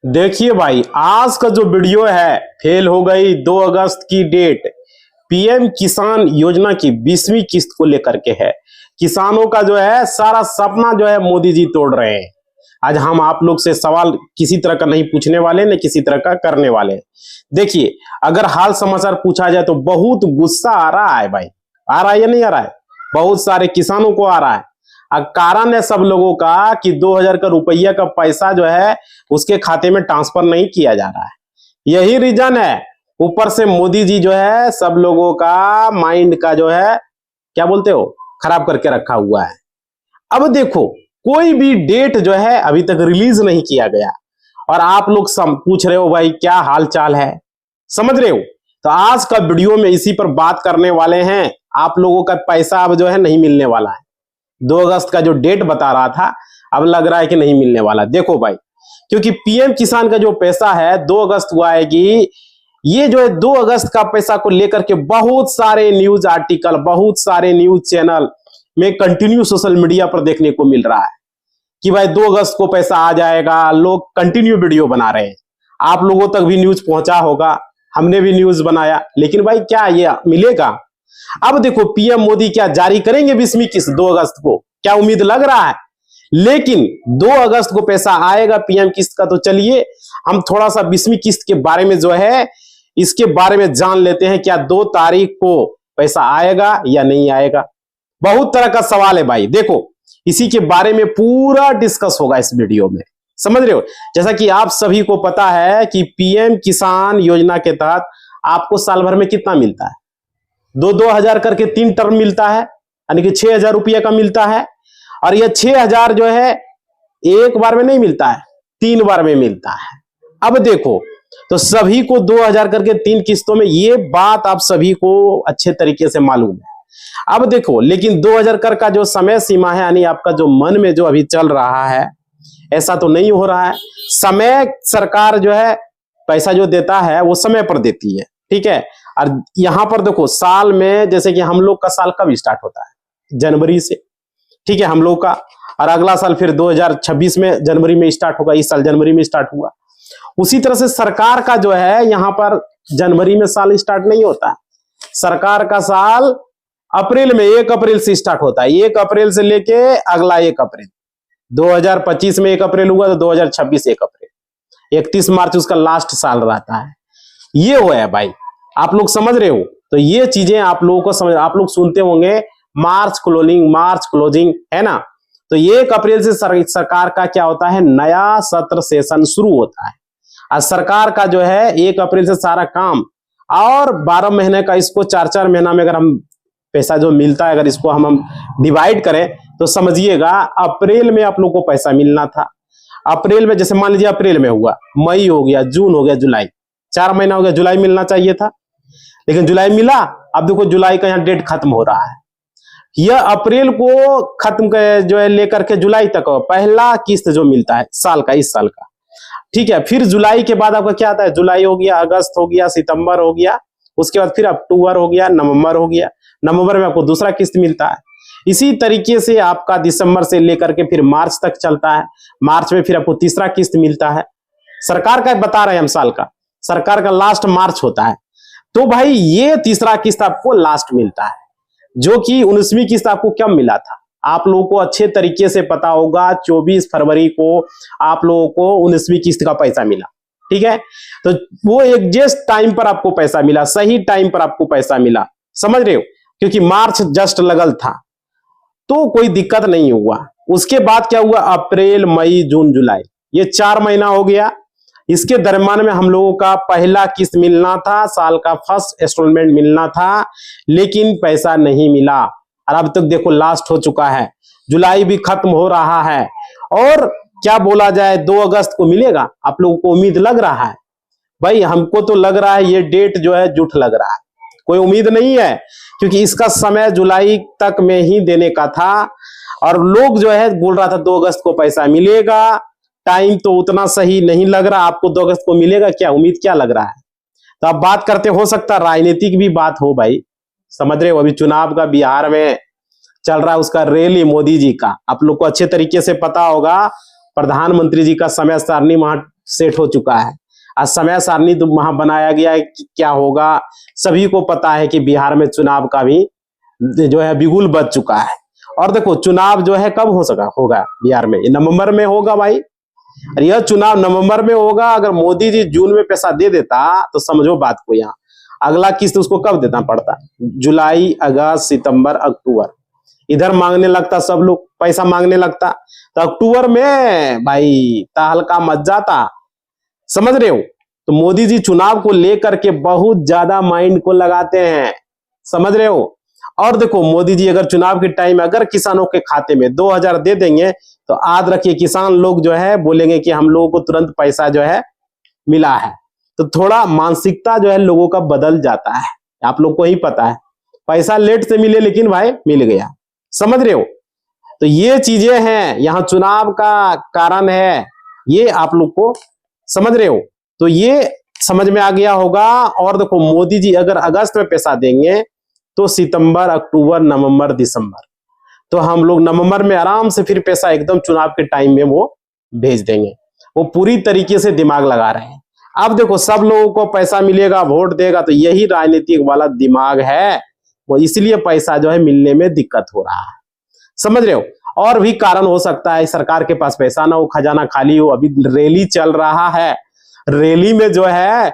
देखिए भाई, आज का जो वीडियो है फेल हो गई 2 अगस्त की डेट। पीएम किसान योजना की 20वीं किस्त को लेकर के है। किसानों का जो है सारा सपना जो है मोदी जी तोड़ रहे हैं। आज हम आप लोग से सवाल किसी तरह का नहीं पूछने वाले, न किसी तरह का करने वाले। देखिए, अगर हाल समाचार पूछा जाए तो बहुत गुस्सा आ रहा है भाई। आ रहा है या नहीं आ रहा है? बहुत सारे किसानों को आ रहा है। कारण है सब लोगों का कि 2000 का रुपया का पैसा जो है उसके खाते में ट्रांसफर नहीं किया जा रहा है। यही रीजन है। ऊपर से मोदी जी जो है सब लोगों का माइंड का जो है क्या बोलते हो खराब करके रखा हुआ है। अब देखो, कोई भी डेट जो है अभी तक रिलीज नहीं किया गया और आप लोग पूछ रहे हो भाई क्या हाल चाल है, समझ रहे हो? तो आज का वीडियो में इसी पर बात करने वाले हैं। आप लोगों का पैसा अब जो है नहीं मिलने वाला है। 2 अगस्त का जो डेट बता रहा था अब लग रहा है कि नहीं मिलने वाला। देखो भाई, क्योंकि पीएम किसान का जो पैसा है 2 अगस्त को आएगी। ये जो है 2 अगस्त का पैसा को लेकर के बहुत सारे न्यूज आर्टिकल, बहुत सारे न्यूज चैनल में कंटिन्यू सोशल मीडिया पर देखने को मिल रहा है कि भाई 2 अगस्त को पैसा आ जाएगा। लोग कंटिन्यू वीडियो बना रहे हैं। आप लोगों तक भी न्यूज पहुंचा होगा, हमने भी न्यूज बनाया, लेकिन भाई क्या ये मिलेगा? अब देखो, पीएम मोदी क्या जारी करेंगे 20वीं किस्त 2 अगस्त को? क्या उम्मीद लग रहा है? लेकिन 2 अगस्त को पैसा आएगा पीएम किस्त का। तो चलिए हम थोड़ा सा 20वीं किस्त के बारे में जो है इसके बारे में जान लेते हैं। क्या 2 तारीख को पैसा आएगा या नहीं आएगा? बहुत तरह का सवाल है भाई। देखो, इसी के बारे में पूरा डिस्कस होगा इस वीडियो में, समझ रहे हो? जैसा कि आप सभी को पता है कि पीएम किसान योजना के तहत आपको साल भर में कितना मिलता है? 2-2 हजार करके 3 टर्म मिलता है, यानी कि 6,000 रुपया का मिलता है। और यह 6,000 जो है एक बार में नहीं मिलता है, 3 बार में मिलता है। अब देखो, तो सभी को 2,000 करके 3 किस्तों में, ये बात आप सभी को अच्छे तरीके से मालूम है। अब देखो, लेकिन 2,000 कर का जो समय सीमा है, यानी आपका जो मन में जो अभी चल रहा है, ऐसा तो नहीं हो रहा है। समय सरकार जो है पैसा जो देता है वो समय पर देती है, ठीक है। और यहां पर देखो, साल में जैसे कि हम लोग का साल कब स्टार्ट होता है? जनवरी से, ठीक है, हम लोग का। और अगला साल फिर 2026 में जनवरी में स्टार्ट होगा। इस साल जनवरी में स्टार्ट हुआ। उसी तरह से सरकार का जो है यहाँ पर जनवरी में साल स्टार्ट नहीं होता है। सरकार का साल अप्रैल में 1 अप्रैल से स्टार्ट होता है। 1 अप्रैल से लेके अगला 1 अप्रैल। 2025 में 1 अप्रैल हुआ तो 2026 1 अप्रैल, 31 मार्च उसका लास्ट साल रहता है। ये हो है भाई, आप लोग समझ रहे हो? तो ये चीजें आप लोगों को समझ, आप लोग सुनते होंगे मार्च क्लोजिंग, है ना? तो 1 अप्रैल से सरकार का क्या होता है, नया सत्र सेशन शुरू होता है। और सरकार का जो है 1 अप्रैल से सारा काम, और 12 महीने का इसको 4-4 महीना में अगर हम पैसा जो मिलता है, अगर इसको हम डिवाइड करें तो समझिएगा अप्रैल में आप लोग को पैसा मिलना था। अप्रैल में, जैसे मान लीजिए अप्रैल में हुआ, मई हो गया, जून हो गया, जुलाई, 4 महीना हो गया। जुलाई मिलना चाहिए था, लेकिन जुलाई मिला। अब देखो, जुलाई का यहाँ डेट खत्म हो रहा है। यह अप्रैल को खत्म जो है लेकर के जुलाई तक पहला किस्त जो मिलता है साल का, इस साल का, ठीक है। फिर जुलाई के बाद आपका क्या आता है? जुलाई हो गया, अगस्त हो गया, सितंबर हो गया, उसके बाद फिर अक्टूबर हो गया, नवंबर हो गया। नवंबर में आपको दूसरा किस्त मिलता है। इसी तरीके से आपका दिसंबर से लेकर के फिर मार्च तक चलता है। मार्च में फिर आपको तीसरा किस्त मिलता है। सरकार का बता रहे हैं हम, साल का, सरकार का लास्ट मार्च होता है। तो भाई ये तीसरा किस्त आपको लास्ट मिलता है, जो कि 19वीं किस्त आपको कब मिला था? आप लोगों को अच्छे तरीके से पता होगा, 24 फरवरी को आप लोगों को 19वीं किस्त का पैसा मिला, ठीक है। तो वो एग्जैक्ट टाइम पर आपको पैसा मिला, सही टाइम पर आपको पैसा मिला, समझ रहे हो? क्योंकि मार्च जस्ट लगल था तो कोई दिक्कत नहीं हुआ। उसके बाद क्या हुआ? अप्रैल, मई, जून, जुलाई, ये 4 महीना हो गया। इसके दरम्यान में हम लोगों का पहला किस्त मिलना था, साल का फर्स्ट इंस्टॉलमेंट मिलना था, लेकिन पैसा नहीं मिला। और अब तक देखो लास्ट हो चुका है, जुलाई भी खत्म हो रहा है। और क्या बोला जाए, 2 अगस्त को मिलेगा? आप लोगों को उम्मीद लग रहा है? भाई हमको तो लग रहा है ये डेट जो है झूठ लग रहा है, कोई उम्मीद नहीं है। क्योंकि इसका समय जुलाई तक में ही देने का था और लोग जो है बोल रहा था 2 अगस्त को पैसा मिलेगा। टाइम तो उतना सही नहीं लग रहा। आपको 2 अगस्त को मिलेगा क्या? उम्मीद क्या लग रहा है? तो आप बात करते, हो सकता है राजनीतिक भी बात हो भाई, समझ रहे हो? अभी चुनाव का बिहार में चल रहा है, उसका रैली मोदी जी का, आप लोग को अच्छे तरीके से पता होगा। प्रधानमंत्री जी का समय सारणी वहां सेट हो चुका है। आज समय सारणी तो वहां बनाया गया है कि क्या होगा। सभी को पता है कि बिहार में चुनाव का भी जो है बिगुल बज चुका है। और देखो चुनाव जो है कब होगा बिहार में, ये नवंबर में होगा भाई। और यह चुनाव नवंबर में होगा। अगर मोदी जी जून में पैसा दे देता तो समझो बात को, यहाँ अगला किस्त उसको कब देना पड़ता, जुलाई, अगस्त, सितंबर, अक्टूबर, इधर मांगने लगता, सब लोग पैसा मांगने लगता, तो अक्टूबर में भाई तहलका मच जाता। समझ रहे हो। तो मोदी जी चुनाव को लेकर के बहुत ज्यादा माइंड को लगाते हैं, समझ रहे हो। और देखो मोदी जी अगर चुनाव के टाइम अगर किसानों के खाते में 2000 दे देंगे तो आज रखिए किसान लोग जो है बोलेंगे कि हम लोगों को तुरंत पैसा जो है मिला है। तो थोड़ा मानसिकता जो है लोगों का बदल जाता है, आप लोग को ही पता है। पैसा लेट से मिले लेकिन भाई मिल गया, समझ रहे हो। तो ये चीजें हैं, यहाँ चुनाव का कारण है, ये आप लोग को समझ रहे हो। तो ये समझ में आ गया होगा। और देखो मोदी जी अगर अगस्त में पैसा देंगे तो सितंबर, अक्टूबर, नवंबर, दिसंबर, तो हम लोग नवंबर में आराम से फिर पैसा एकदम चुनाव के टाइम में वो भेज देंगे। वो पूरी तरीके से दिमाग लगा रहे हैं। अब देखो सब लोगों को पैसा मिलेगा, वोट देगा, तो यही राजनीतिक वाला दिमाग है, वो इसलिए पैसा जो है मिलने में दिक्कत हो रहा है, समझ रहे हो। और भी कारण हो सकता है, सरकार के पास पैसा ना हो, खजाना खाली हो। अभी रैली चल रहा है, रैली में जो है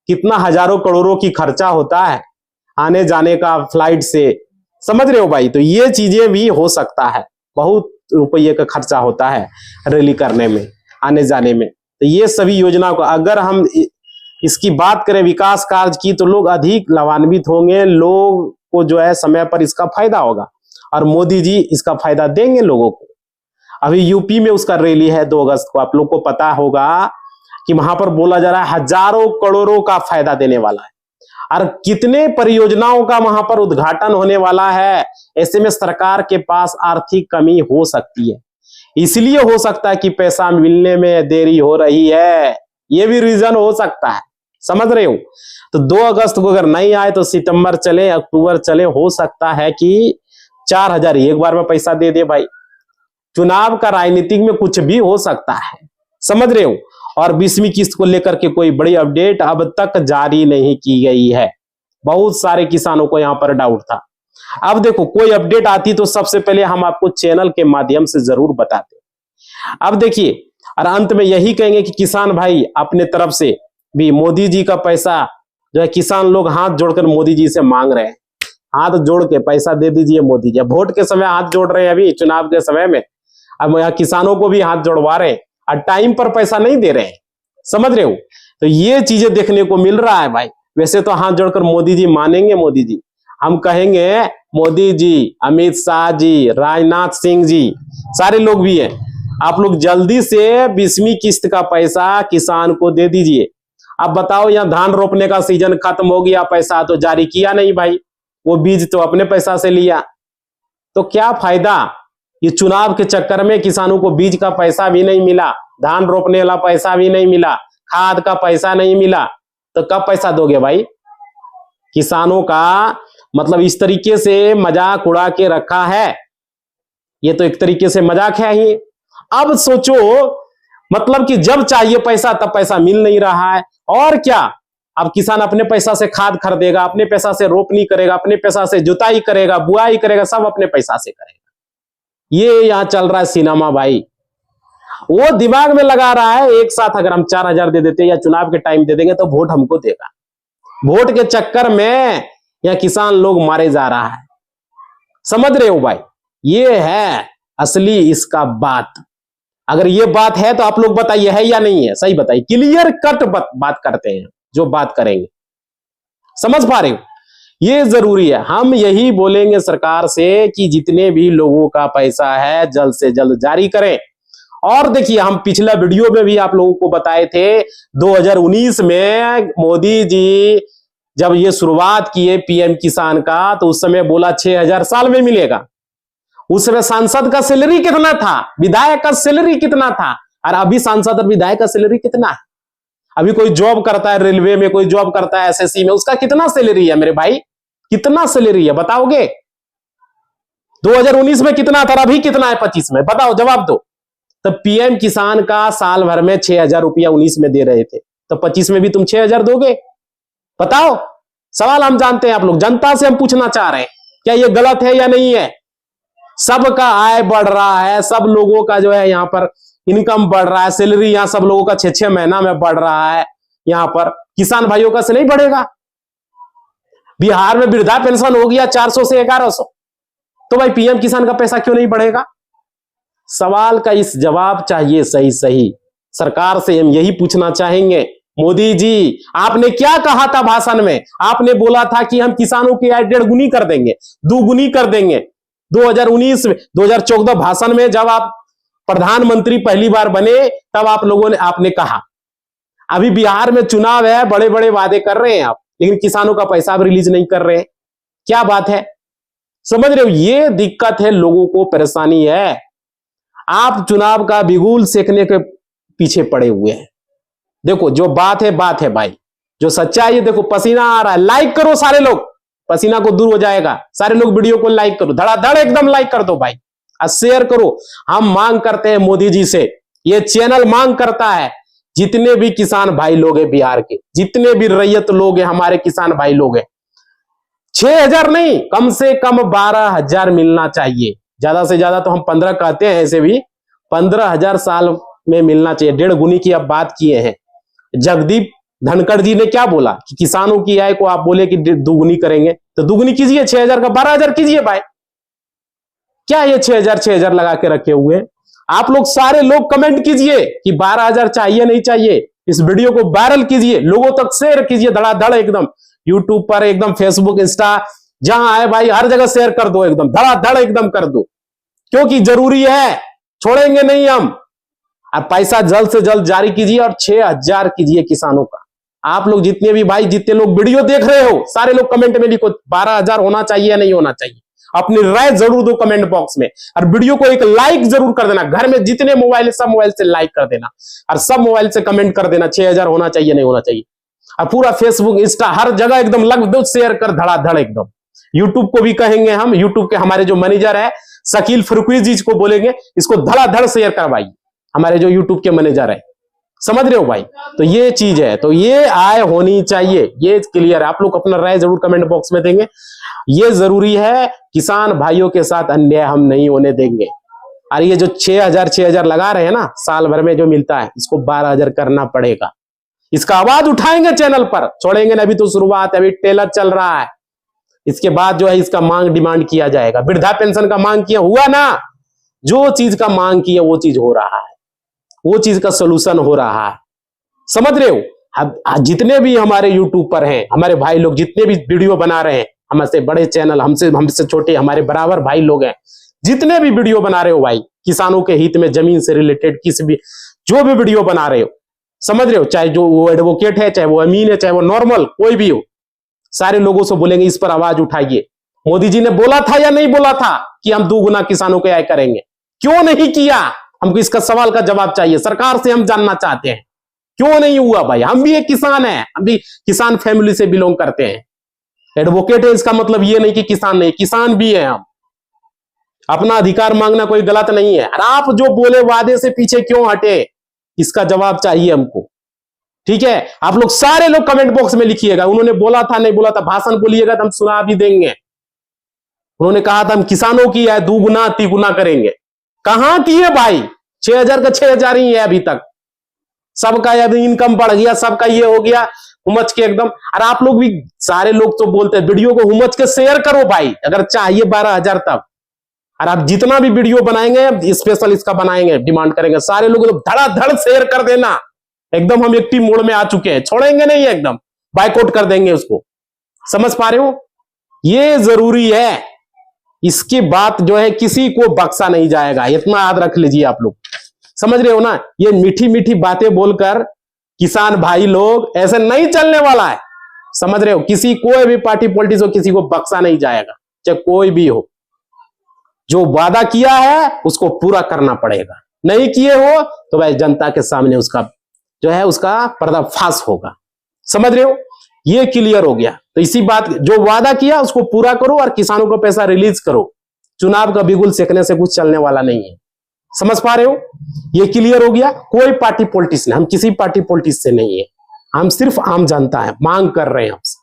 कितना हजारों करोड़ों की खर्चा होता है आने जाने का, फ्लाइट से, समझ रहे हो भाई। तो ये चीजें भी हो सकता है, बहुत रुपये का खर्चा होता है रैली करने में, आने जाने में। तो ये सभी योजना को अगर हम इसकी बात करें विकास कार्य की, तो लोग अधिक लाभान्वित होंगे, लोग को जो है समय पर इसका फायदा होगा और मोदी जी इसका फायदा देंगे लोगों को। अभी यूपी में उसका रैली है 2 अगस्त को, आप लोग को पता होगा कि वहां पर बोला जा रहा है हजारों करोड़ों का फायदा देने वाला है और कितने परियोजनाओं का वहां पर उद्घाटन होने वाला है। ऐसे में सरकार के पास आर्थिक कमी हो सकती है, इसलिए हो सकता है कि पैसा मिलने में देरी हो रही है, ये भी रीजन हो सकता है, समझ रहे हो। तो 2 अगस्त को अगर नहीं आए तो सितंबर चले, अक्टूबर चले, हो सकता है कि 4000 एक बार में पैसा दे दे भाई। चुनाव का राजनीतिक में कुछ भी हो सकता है, समझ रहे हो। और 20वीं किस्त को लेकर के कोई बड़ी अपडेट अब तक जारी नहीं की गई है। बहुत सारे किसानों को यहां पर डाउट था। अब देखो कोई अपडेट आती तो सबसे पहले हम आपको चैनल के माध्यम से जरूर बताते। अब देखिए, और अंत में यही कहेंगे कि किसान भाई अपने तरफ से भी मोदी जी का पैसा जो है किसान लोग हाथ जोड़कर मोदी जी से मांग रहे हैं, हाथ जोड़ के पैसा दे दीजिए मोदी जी। वोट के समय हाथ जोड़ रहे हैं, अभी चुनाव के समय में अब यहाँ किसानों को भी हाथ जोड़वा रहे हैं और टाइम पर पैसा नहीं दे रहे हैं, समझ रहे हो। तो ये चीजें देखने को मिल रहा है भाई। वैसे तो हाथ जोड़कर मोदी जी मानेंगे, मोदी जी, हम कहेंगे मोदी जी, अमित शाह जी, राजनाथ सिंह जी, सारे लोग भी हैं, आप लोग जल्दी से 20वीं किस्त का पैसा किसान को दे दीजिए। अब बताओ यहाँ धान रोपने का सीजन खत्म हो गया, पैसा तो जारी किया नहीं भाई, वो बीज तो अपने पैसा से लिया, तो क्या फायदा। ये चुनाव के चक्कर में किसानों को बीज का पैसा भी नहीं मिला, धान रोपने वाला पैसा भी नहीं मिला, खाद का पैसा नहीं मिला, तो कब पैसा दोगे भाई। किसानों का मतलब इस तरीके से मजाक उड़ा के रखा है, ये तो एक तरीके से मजाक है ही। अब सोचो मतलब कि जब चाहिए पैसा तब पैसा मिल नहीं रहा है, और क्या। अब किसान अपने पैसा से खाद खरीदेगा, अपने पैसा से रोपनी करेगा, अपने पैसा से जुताई करेगा, बुआई करेगा, सब अपने पैसा से करेगा। ये यहां चल रहा है सिनेमा भाई। वो दिमाग में लगा रहा है एक साथ अगर हम 4000 दे देते या चुनाव के टाइम दे देंगे तो वोट हमको देगा। वोट के चक्कर में यह किसान लोग मारे जा रहा है, समझ रहे हो भाई। ये है असली इसका बात। अगर ये बात है तो आप लोग बताइए है या नहीं है, सही बताइए। क्लियर कट बात करते हैं, जो बात करेंगे, समझ पा रहे हो। ये जरूरी है। हम यही बोलेंगे सरकार से कि जितने भी लोगों का पैसा है जल्द से जल्द जारी करें। और देखिए हम पिछला वीडियो में भी आप लोगों को बताए थे 2019 में मोदी जी जब ये शुरुआत किए पीएम किसान का, तो उस समय बोला 6000 साल में मिलेगा। उस समय सांसद का सैलरी कितना था, विधायक का सैलरी कितना था, और अभी सांसद और विधायक का सैलरी कितना है। अभी कोई जॉब करता है रेलवे में, कोई जॉब करता है एसएससी में, उसका कितना सैलरी है मेरे भाई, कितना सैलरी है बताओगे। 2019 में कितना था, अभी कितना है 25 में, बताओ जवाब दो। तो पीएम किसान का साल भर में 6,000 रुपया 19 में दे रहे थे, तो 25 में भी तुम 6,000 दोगे? बताओ, सवाल हम जानते हैं, आप लोग जनता से हम पूछना चाह रहे हैं, क्या ये गलत है या नहीं है? सबका आय बढ़ रहा है, सब लोगों का जो है यहाँ पर इनकम बढ़ रहा है, सैलरी यहाँ सब लोगों का 6-6 महीना में बढ़ रहा है, यहाँ पर किसान भाइयों का से नहीं बढ़ेगा? बिहार में वृद्धा पेंशन हो गया 400 से 1100, तो भाई पीएम किसान का पैसा क्यों नहीं बढ़ेगा? सवाल का इस जवाब चाहिए सही सही। सरकार से हम यही पूछना चाहेंगे, मोदी जी आपने क्या कहा था भाषण में? आपने बोला था कि हम किसानों की आय 1.5 गुनी कर देंगे, 2 गुनी कर देंगे। 2019 में 2014 भाषण में जब आप प्रधानमंत्री पहली बार बने तब आप लोगों ने आपने कहा। अभी बिहार में चुनाव है, बड़े बड़े वादे कर रहे हैं आप, लेकिन किसानों का पैसा आप रिलीज नहीं कर रहे हैं। क्या बात है? समझ रहे हो? ये दिक्कत है, लोगों को परेशानी है। आप चुनाव का बिगुल सेकने के पीछे पड़े हुए हैं। देखो जो बात है भाई, जो सच्चाई है, देखो पसीना आ रहा है। लाइक करो सारे लोग, पसीना को दूर हो जाएगा। सारे लोग वीडियो को लाइक करो, धड़ाधड़ एकदम लाइक कर दो भाई, और शेयर करो। हम मांग करते हैं मोदी जी से, ये चैनल मांग करता है, जितने भी किसान भाई लोग हैं बिहार के, जितने भी रैयत लोग हैं, हमारे किसान भाई लोग हैं, 6,000 नहीं, कम से कम 12,000 मिलना चाहिए। ज्यादा से ज्यादा तो हम 15 कहते हैं, ऐसे भी 15,000 साल में मिलना चाहिए। 1.5 गुनी की अब बात किए हैं। जगदीप धनखड़ जी ने क्या बोला कि किसानों की आय को आप बोले कि 2 गुनी करेंगे, तो 2 गुनी कीजिए, 6,000 का 12,000 कीजिए भाई। क्या ये 6,000 लगा के रखे हुए हैं? आप लोग सारे लोग कमेंट कीजिए कि 12,000 चाहिए नहीं चाहिए। इस वीडियो को वायरल कीजिए, लोगों तक शेयर कीजिए धड़ाधड़ एकदम। यूट्यूब पर एकदम, फेसबुक, इंस्टा, जहां आए भाई हर जगह शेयर कर दो, एकदम धड़ाधड़ एकदम कर दो, क्योंकि जरूरी है, छोड़ेंगे नहीं हम। अब पैसा जल्द से जल्द जारी कीजिए और 6,000 कीजिए किसानों का। आप लोग जितने भी भाई, जितने लोग वीडियो देख रहे हो, सारे लोग कमेंट में लिखो 12,000 होना चाहिए या नहीं होना चाहिए। अपनी राय जरूर दो कमेंट बॉक्स में, और वीडियो को एक लाइक जरूर कर देना। घर में जितने मोबाइल है सब मोबाइल से लाइक कर देना, और सब मोबाइल से कमेंट कर देना 6,000 होना चाहिए नहीं होना चाहिए। और पूरा फेसबुक, इंस्टा, हर जगह एकदम लग दो शेयर कर धड़ाधड़ एकदम। यूट्यूब को भी कहेंगे हम, यूट्यूब के हमारे जो मैनेजर है शकील फरुकी जी को बोलेंगे, इसको धड़ाधड़ शेयर करवाइए, हमारे जो यूट्यूब के मैनेजर है। समझ रहे हो भाई? तो ये चीज है, तो ये आय होनी चाहिए, ये क्लियर है। आप लोग अपना राय जरूर कमेंट बॉक्स में देंगे, ये जरूरी है। किसान भाइयों के साथ अन्याय हम नहीं होने देंगे। और ये जो 6,000 लगा रहे हैं ना साल भर में जो मिलता है, इसको 12,000 करना पड़ेगा। इसका आवाज उठाएंगे चैनल पर, छोड़ेंगे ना। अभी तो शुरुआत है, अभी टेलर चल रहा है। इसके बाद जो है इसका मांग डिमांड किया जाएगा। वृद्धा पेंशन का मांग किया, हुआ ना? जो चीज का मांग किया वो चीज हो रहा है, वो चीज का सोल्यूशन हो रहा है। समझ रहे हो? अब जितने भी हमारे यूट्यूब पर हैं, हमारे भाई लोग जितने भी वीडियो बना रहे हैं, हमसे बड़े चैनल, हमसे छोटे, हमारे बराबर भाई लोग हैं, जितने भी वीडियो बना रहे हो भाई, किसानों के हित में, जमीन से रिलेटेड किसी भी जो भी वीडियो बना रहे हो, समझ रहे हो? चाहे जो वो एडवोकेट है, चाहे वो अमीन है, चाहे वो नॉर्मल कोई भी हो, सारे लोगों से बोलेंगे इस पर आवाज उठाइए। मोदी जी ने बोला था या नहीं बोला था कि हम 2 गुना किसानों के आय करेंगे? क्यों नहीं किया? हमको इसका सवाल का जवाब चाहिए। सरकार से हम जानना चाहते हैं, क्यों नहीं हुआ भाई? हम भी एक किसान हैं, हम भी किसान फैमिली से बिलोंग करते हैं। एडवोकेट है इसका मतलब ये नहीं कि किसान नहीं, किसान भी है हम। अपना अधिकार मांगना कोई गलत नहीं है। और आप जो बोले वादे से पीछे क्यों हटे, इसका जवाब चाहिए हमको। ठीक है? आप लोग सारे लोग कमेंट बॉक्स में लिखिएगा, उन्होंने बोला था नहीं बोला था। भाषण बोलिएगा तो हम सुना भी देंगे। उन्होंने कहा था हम किसानों की आय 2 गुना 3 गुना करेंगे। कहां की है भाई? 6,000 का 6,000 ही है अभी तक। सबका अभी इनकम बढ़ गया, सबका ये हो गया हुमच के एकदम। और आप लोग भी, सारे लोग तो बोलते हैं वीडियो को हुमच के शेयर करो भाई, अगर चाहिए 12,000 तब। और आप जितना भी वीडियो बनाएंगे स्पेशल इसका बनाएंगे, डिमांड करेंगे, सारे लोग तो धड़ाधड़ शेयर कर देना। एकदम हम एक्टिव मोड में आ चुके हैं, छोड़ेंगे नहीं, एकदम बाइकआउट कर देंगे उसको। समझ पा रहे हो? ये जरूरी है। इसकी बात जो है किसी को बख्शा नहीं जाएगा, इतना याद रख लीजिए आप लोग। समझ रहे हो ना? ये मीठी मीठी बातें बोलकर किसान भाई लोग, ऐसे नहीं चलने वाला है। समझ रहे हो? किसी कोई भी पार्टी पॉलिटिक्स हो, किसी को बख्शा नहीं जाएगा, चाहे कोई भी हो। जो वादा किया है उसको पूरा करना पड़ेगा। नहीं किए हो तो भाई जनता के सामने उसका जो है उसका पर्दाफाश होगा। समझ रहे हो? ये क्लियर हो गया। तो इसी बात, जो वादा किया उसको पूरा करो और किसानों का पैसा रिलीज करो। चुनाव का बिगुल सेकने से कुछ चलने वाला नहीं है। समझ पा रहे हो? ये क्लियर हो गया। कोई पार्टी पॉलिटिक्स नहीं, हम किसी पार्टी पॉलिटिक्स से नहीं है, हम सिर्फ आम जनता है, मांग कर रहे हैं हमसे,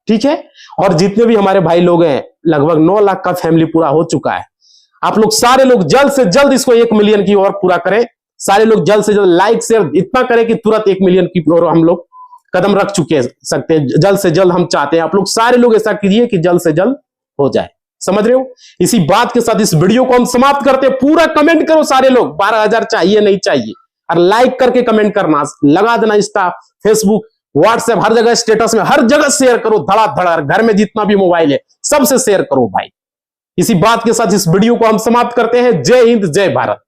ठीक है। और जितने भी हमारे भाई लोग हैं, लगभग 9 लाख का फैमिली पूरा हो चुका है। आप लोग सारे लोग जल्द से जल्द इसको 1 मिलियन की ओर पूरा करें। सारे लोग जल्द से जल्द लाइक शेयर इतना करें कि तुरंत 1 मिलियन की ओर हम लोग कदम रख चुके सकते हैं। जल्द से जल्द हम चाहते हैं आप लोग सारे लोग ऐसा कीजिए कि जल्द से जल्द हो जाए। समझ रहे हो? इसी बात के साथ इस वीडियो को हम समाप्त करते हैं। पूरा कमेंट करो सारे लोग, 12,000 चाहिए नहीं चाहिए, और लाइक करके कमेंट करना, लगा देना इंस्टा, फेसबुक, व्हाट्सएप, हर जगह स्टेटस में, हर जगह शेयर करो, धड़ाधड़, घर में जितना भी मोबाइल है सबसे शेयर करो भाई। इसी बात के साथ इस वीडियो को हम समाप्त करते हैं। जय हिंद, जय भारत।